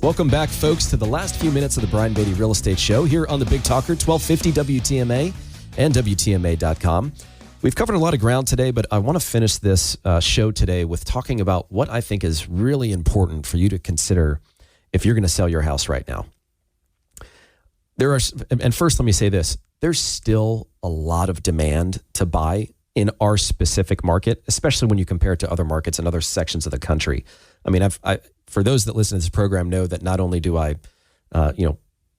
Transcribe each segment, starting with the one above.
Welcome back, folks, to the last few minutes of the Brian Beatty Real Estate Show here on the Big Talker, 1250 WTMA and WTMA.com. We've covered a lot of ground today, but I want to finish this show today with talking about what I think is really important for you to consider if you're going to sell your house right now. And first, let me say this. There's still a lot of demand to buy in our specific market, especially when you compare it to other markets in other sections of the country. I mean, for those that listen to this program know that not only do I,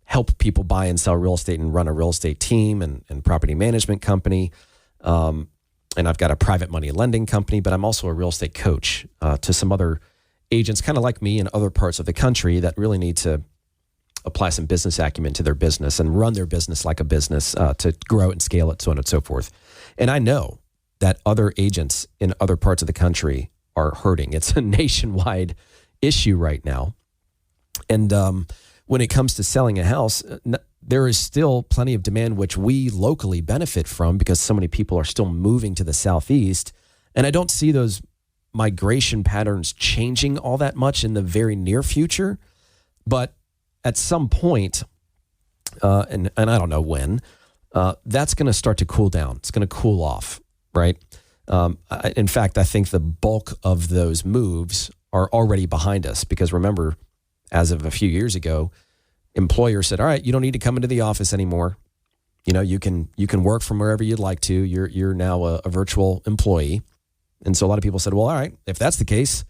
help people buy and sell real estate and run a real estate team and property management company, and I've got a private money lending company, but I'm also a real estate coach to some other agents kind of like me in other parts of the country that really need to apply some business acumen to their business and run their business like a business to grow and scale it, so on and so forth. And I know that other agents in other parts of the country are hurting. It's a nationwide issue right now. And when it comes to selling a house, there is still plenty of demand, which we locally benefit from because so many people are still moving to the Southeast. And I don't see those migration patterns changing all that much in the very near future. But at some point, and I don't know when, that's going to start to cool down. It's going to cool off, right? In fact, I think the bulk of those moves are already behind us because remember, as of a few years ago, employers said, all right, you don't need to come into the office anymore. You know, you can work from wherever you'd like to. You're now a virtual employee. And so a lot of people said, well, all right, if that's the case,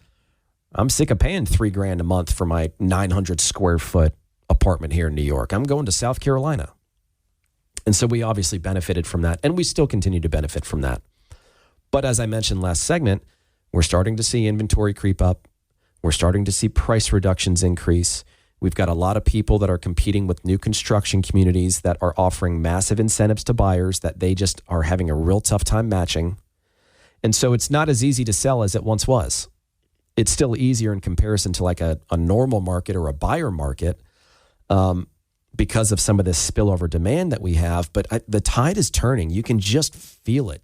I'm sick of paying $3,000 a month for my 900 square foot apartment here in New York. I'm going to South Carolina. And so we obviously benefited from that, and we still continue to benefit from that. But as I mentioned last segment, we're starting to see inventory creep up. We're starting to see price reductions increase. We've got a lot of people that are competing with new construction communities that are offering massive incentives to buyers that they just are having a real tough time matching. And so it's not as easy to sell as it once was. It's still easier in comparison to like a normal market or a buyer market because of some of this spillover demand that we have. But the tide is turning. You can just feel it.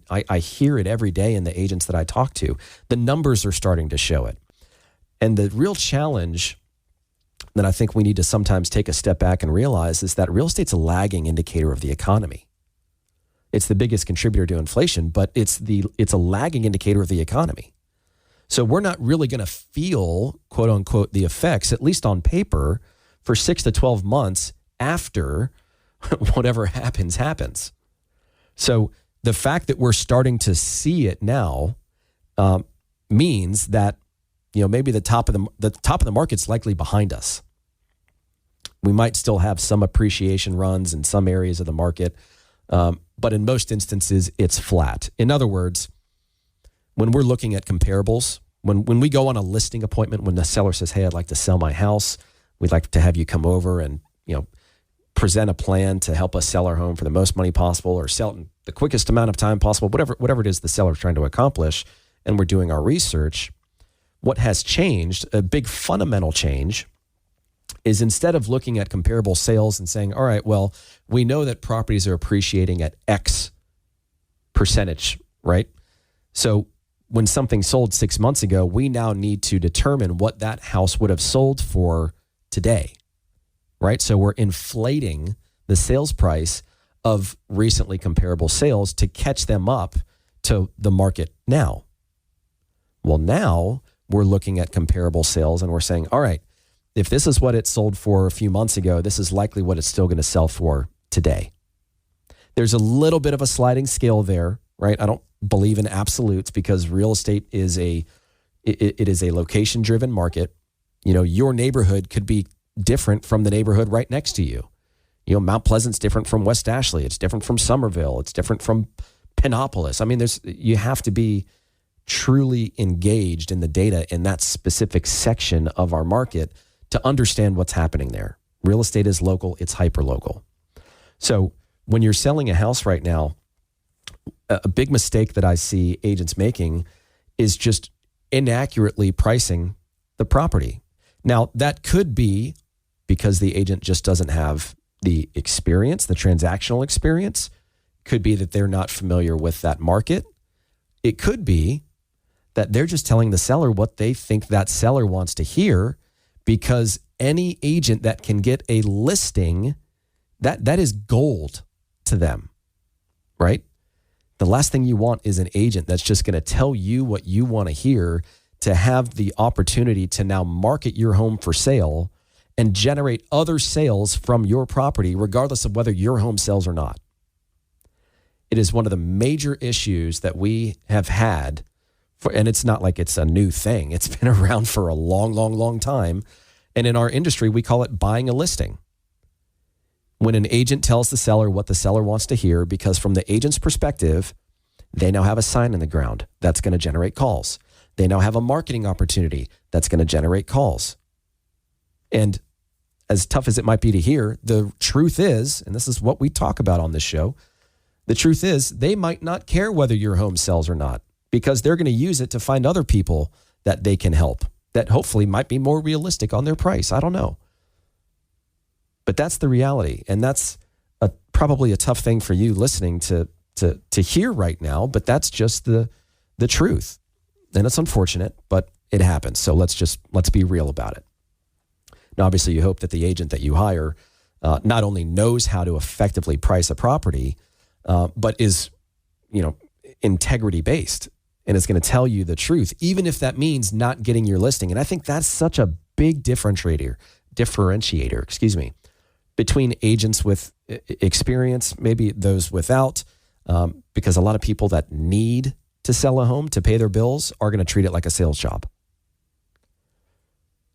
I hear it every day in the agents that I talk to. The numbers are starting to show it. And the real challenge that I think we need to sometimes take a step back and realize is that real estate's a lagging indicator of the economy. It's the biggest contributor to inflation, but it's a lagging indicator of the economy. So we're not really going to feel, quote unquote, the effects, at least on paper, for 6 to 12 months after whatever happens. So the fact that we're starting to see it now means that maybe the top of the market's likely behind us. We might still have some appreciation runs in some areas of the market, but in most instances, it's flat. In other words, when we're looking at comparables, when we go on a listing appointment, when the seller says, hey, I'd like to sell my house, we'd like to have you come over and present a plan to help us sell our home for the most money possible or sell it in the quickest amount of time possible, whatever it is the seller's trying to accomplish, and we're doing our research. What has changed, a big fundamental change, is instead of looking at comparable sales and saying, all right, well, we know that properties are appreciating at X percentage, right? So when something sold 6 months ago, we now need to determine what that house would have sold for today, right? So we're inflating the sales price of recently comparable sales to catch them up to the market now. Well, now we're looking at comparable sales and we're saying, all right, if this is what it sold for a few months ago, this is likely what it's still going to sell for today. There's a little bit of a sliding scale there, right? I don't believe in absolutes because real estate is it is a location-driven market. Your neighborhood could be different from the neighborhood right next to you. Mount Pleasant's different from West Ashley. It's different from Somerville. It's different from Pinopolis. I mean, you have to be truly engaged in the data in that specific section of our market to understand what's happening there. Real estate is local. It's hyper-local. So when you're selling a house right now, a big mistake that I see agents making is just inaccurately pricing the property. Now, that could be because the agent just doesn't have the experience, the transactional experience. Could be that they're not familiar with that market. It could be that they're just telling the seller what they think that seller wants to hear, because any agent that can get a listing, that is gold to them, right? The last thing you want is an agent that's just going to tell you what you want to hear, to have the opportunity to now market your home for sale and generate other sales from your property, regardless of whether your home sells or not. It is one of the major issues that we have had, and it's not like it's a new thing. It's been around for a long, long, long time. And in our industry, we call it buying a listing. When an agent tells the seller what the seller wants to hear, because from the agent's perspective, they now have a sign in the ground that's going to generate calls. They now have a marketing opportunity that's going to generate calls. And as tough as it might be to hear, the truth is, and this is what we talk about on this show, the truth is they might not care whether your home sells or not, because they're going to use it to find other people that they can help, that hopefully might be more realistic on their price. I don't know. But that's the reality. And that's probably a tough thing for you listening to hear right now, but that's just the truth. And it's unfortunate, but it happens. So let's be real about it. Now, obviously, you hope that the agent that you hire not only knows how to effectively price a property, but is, integrity based and is going to tell you the truth, even if that means not getting your listing. And I think that's such a big differentiator, between agents with experience, maybe those without, because a lot of people that need to sell a home to pay their bills are going to treat it like a sales job.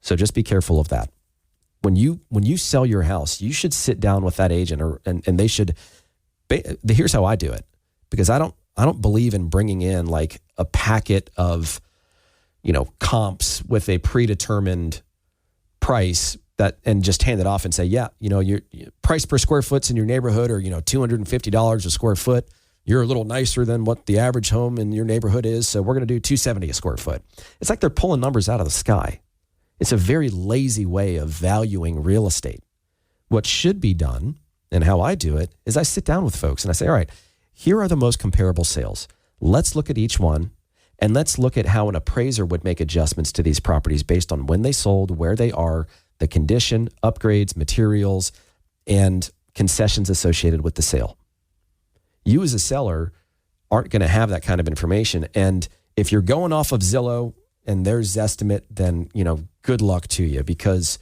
So just be careful of that. When you sell your house, you should sit down with that agent, and they should. Here's how I do it, because I don't believe in bringing in like a packet of, comps with a predetermined price and just hand it off and say, yeah, your price per square foot's in your neighborhood, or, $250 a square foot. You're a little nicer than what the average home in your neighborhood is, so we're going to do $270 a square foot. It's like they're pulling numbers out of the sky. It's a very lazy way of valuing real estate. What should be done, and how I do it, is I sit down with folks and I say, all right, here are the most comparable sales. Let's look at each one, and let's look at how an appraiser would make adjustments to these properties based on when they sold, where they are, the condition, upgrades, materials, and concessions associated with the sale. You as a seller aren't going to have that kind of information. And if you're going off of Zillow and their Zestimate, then, good luck to you, because,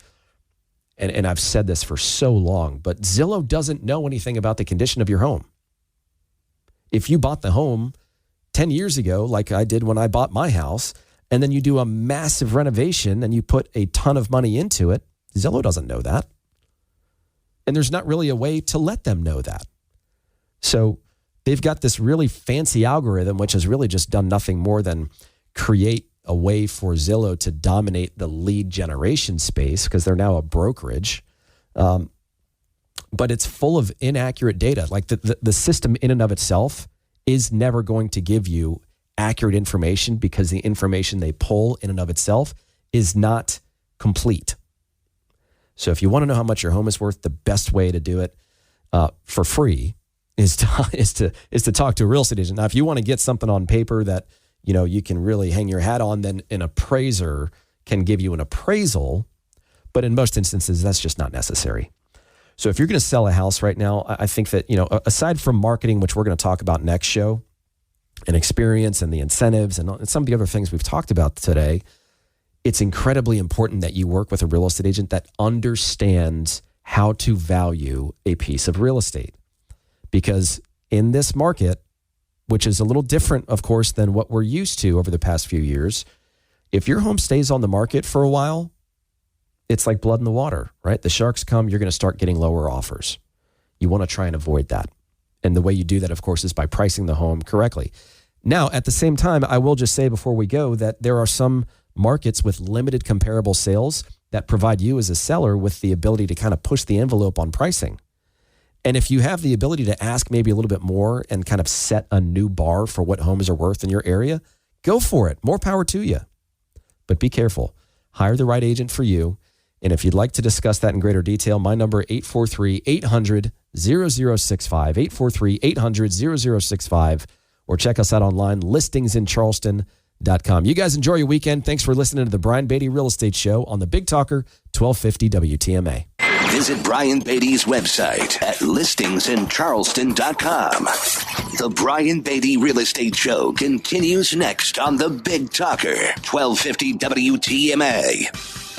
and I've said this for so long, but Zillow doesn't know anything about the condition of your home. If you bought the home 10 years ago, like I did when I bought my house, and then you do a massive renovation and you put a ton of money into it, Zillow doesn't know that. And there's not really a way to let them know that. So they've got this really fancy algorithm, which has really just done nothing more than create a way for Zillow to dominate the lead generation space, because they're now a brokerage. But it's full of inaccurate data. Like the system in and of itself is never going to give you accurate information, because the information they pull in and of itself is not complete. So if you want to know how much your home is worth, the best way to do it for free is to talk to a real estate agent. Now, if you want to get something on paper that you can really hang your hat on, then an appraiser can give you an appraisal. But in most instances, that's just not necessary. So if you're going to sell a house right now, I think that, aside from marketing, which we're going to talk about next show, and experience and the incentives and some of the other things we've talked about today, it's incredibly important that you work with a real estate agent that understands how to value a piece of real estate. Because in this market, which is a little different, of course, than what we're used to over the past few years, if your home stays on the market for a while, it's like blood in the water, right? The sharks come, you're going to start getting lower offers. You want to try and avoid that. And the way you do that, of course, is by pricing the home correctly. Now, at the same time, I will just say before we go that there are some markets with limited comparable sales that provide you as a seller with the ability to kind of push the envelope on pricing. And if you have the ability to ask maybe a little bit more and kind of set a new bar for what homes are worth in your area, go for it. More power to you. But be careful. Hire the right agent for you. And if you'd like to discuss that in greater detail, my number 843-800-0065, 843-800-0065, or check us out online, listingsincharleston.com. You guys enjoy your weekend. Thanks for listening to the Brian Beatty Real Estate Show on the Big Talker 1250 WTMA. Visit Brian Beatty's website at listingsincharleston.com. The Brian Beatty Real Estate Show continues next on the Big Talker 1250 WTMA.